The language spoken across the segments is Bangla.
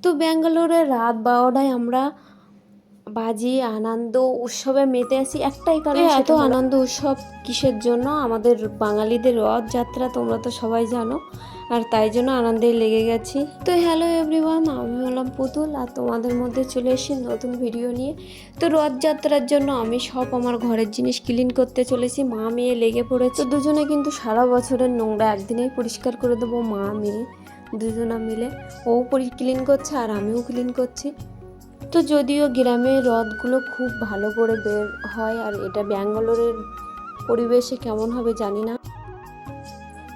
তো ব্যাঙ্গালোরে রাত 12টায় আমরা বাজি আনন্দ উৎসবে মেতে আসি, একটাই কারণ, এত আনন্দ উৎসব কিসের জন্য? আমাদের বাঙালিদের রথযাত্রা, তোমরা তো সবাই জানো, আর তাই জন্য আনন্দে লেগে গেছি। তো হ্যালো এভরিওয়ান, আমি হলাম পুতুল আর তোমাদের মধ্যে চলে এসেছি নতুন ভিডিও নিয়ে। তো রথযাত্রার জন্য আমি সব আমার ঘরের জিনিস ক্লিন করতে চলেছি, মা মেয়ে লেগে পড়েছে। দুজনে কিন্তু সারা বছরের নোংরা একদিনেই পরিষ্কার করে দেবো, মা মেয়ে দুজনা মিলে। ও ক্লিন করছে আর আমিও ক্লিন করছি। তো যদিও গ্রামের রথগুলো খুব ভালো করে বের হয়, আর এটা ব্যাঙ্গালোরের পরিবেশে কেমন হবে জানি না।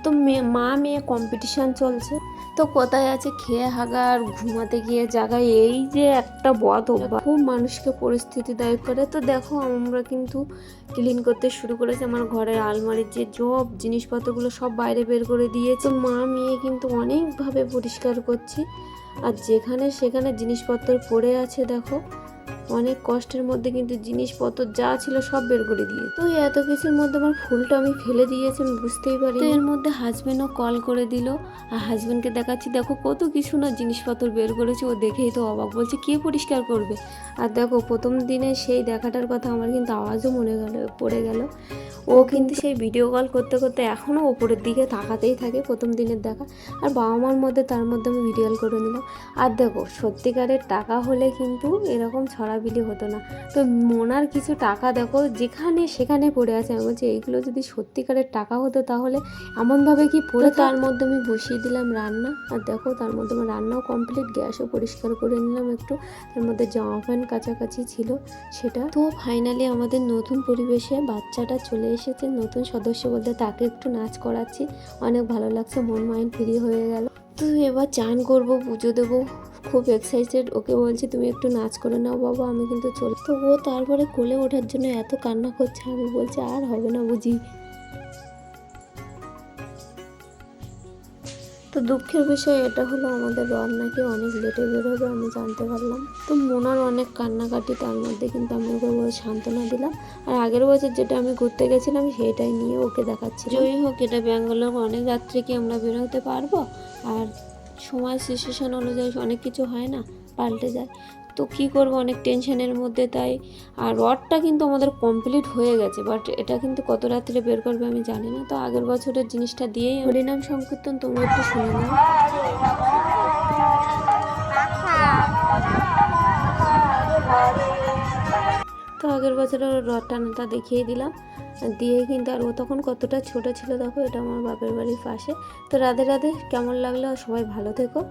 তো মা মেয়ে কম্পিটিশান চলছে। তো কোথায় আছে খেয়ে হাগা আর ঘুমাতে গিয়ে জায়গায়, এই যে একটা বদ অভ্যাস খুব মানুষকে পরিস্থিতি দায়ী করে। তো দেখো আমরা কিন্তু ক্লিন করতে শুরু করেছি, আমার ঘরের আলমারির যে সব জিনিসপত্রগুলো সব বাইরে বের করে দিয়েছে। মা মেয়ে কিন্তু অনেকভাবে পরিষ্কার করছি, আর যেখানে সেখানে জিনিসপত্র পড়ে আছে দেখো, অনেক কষ্টের মধ্যে কিন্তু জিনিসপত্র যা ছিল সব বের করে দিয়ে। তো এত কিছুর মধ্যে আমার ফুলটা আমি ফেলে দিয়েছি, আমি বুঝতেই পারি। তো এর মধ্যে হাজবেন্ডও কল করে দিল, আর হাজবেন্ডকে দেখাচ্ছি দেখো কত কিছু না জিনিসপত্র বের করেছে। ও দেখেই তো অবাক, বলছে কে পরিষ্কার করবে? আর দেখো প্রথম দিনে সেই দেখাটার কথা আমার কিন্তু আওয়াজও পড়ে গেল। ও কিন্তু সেই ভিডিও কল করতে করতে এখনও ওপরের দিকে তাকাতেই থাকে, প্রথম দিনের দেখা। আর বাবা মার মধ্যে তার মধ্যে আমি ভিডিও কল করে নিলাম। আর দেখো সত্যিকারের টাকা হলে কিন্তু এরকম ছড়াবিলি হতো না। তো মোনার কিছু টাকা দেখো যেখানে সেখানে পড়ে আছে, আমি বলছি এইগুলো যদি সত্যিকারের টাকা হতো তাহলে এমনভাবে কি পড়ে। তার মধ্যে আমি বসিয়ে দিলাম রান্না, আর দেখো তার মধ্যে আমার রান্নাও কমপ্লিট, গ্যাসও পরিষ্কার করে নিলাম একটু। তার মধ্যে জামা প্যান্ট কাছাকাছি ছিল সেটা। তো ফাইনালি আমাদের নতুন পরিবেশে বাচ্চাটা চলে এসেছে, নতুন সদস্য বলতে তাকে একটু নাচ করাচ্ছি, অনেক ভালো লাগছে, মন মাইন্ড ফ্রি হয়ে গেল। তো এবার চান করব, পুজো দেবো, খুব এক্সাইটেড। ওকে বলছি তুমি একটু নাচ করে নাও বাবা, আমি কিন্তু চলে। তো ও তারপরে কোলে ওঠার জন্য এত কান্না করছে, আমি বলছি আর হবে না বুঝি। তো দুঃখের বিষয় এটা হলো আমাদের রথ নাকি অনেক লেটে বেরোবে, আমি জানতে পারলাম। তো মোনার অনেক কান্নাকাটি, তার মধ্যে কিন্তু আমি ওকে সান্ত্বনা দিলাম। আর আগের বছর যেটা আমি ঘুরতে গেছিলাম সেটাই নিয়ে ওকে দেখাচ্ছি। জয়ই হোক, এটা ব্যাঙ্গালোর, অনেক যাত্রীকে আমরা বেরোতে পারবো। আর সময় সিচুয়েশন অনুযায়ী অনেক কিছু হয় না, পাল্টে যায়। তো কি করব, অনেক টেনশনের মধ্যে তাই। আর রডটা কিন্তু আমাদের কমপ্লিট হয়ে গেছে, বাট এটা কিন্তু কত রাত্রে বের করবে আমি জানি না। তো আগের বছরের জিনিসটা দিয়েই হরিনাম সংকীর্তন তোমরা একটু শুনে নাও। তো আগের বছরের রথ টানাটা দেখিয়ে দিলাম, দিয়ে কিন্তু। আর ও তখন কতটা ছোট ছিল দেখো, এটা আমার বাপের বাড়ির পাশে। তো রাধে রাধে, কেমন লাগলো, সবাই ভালো থেকো।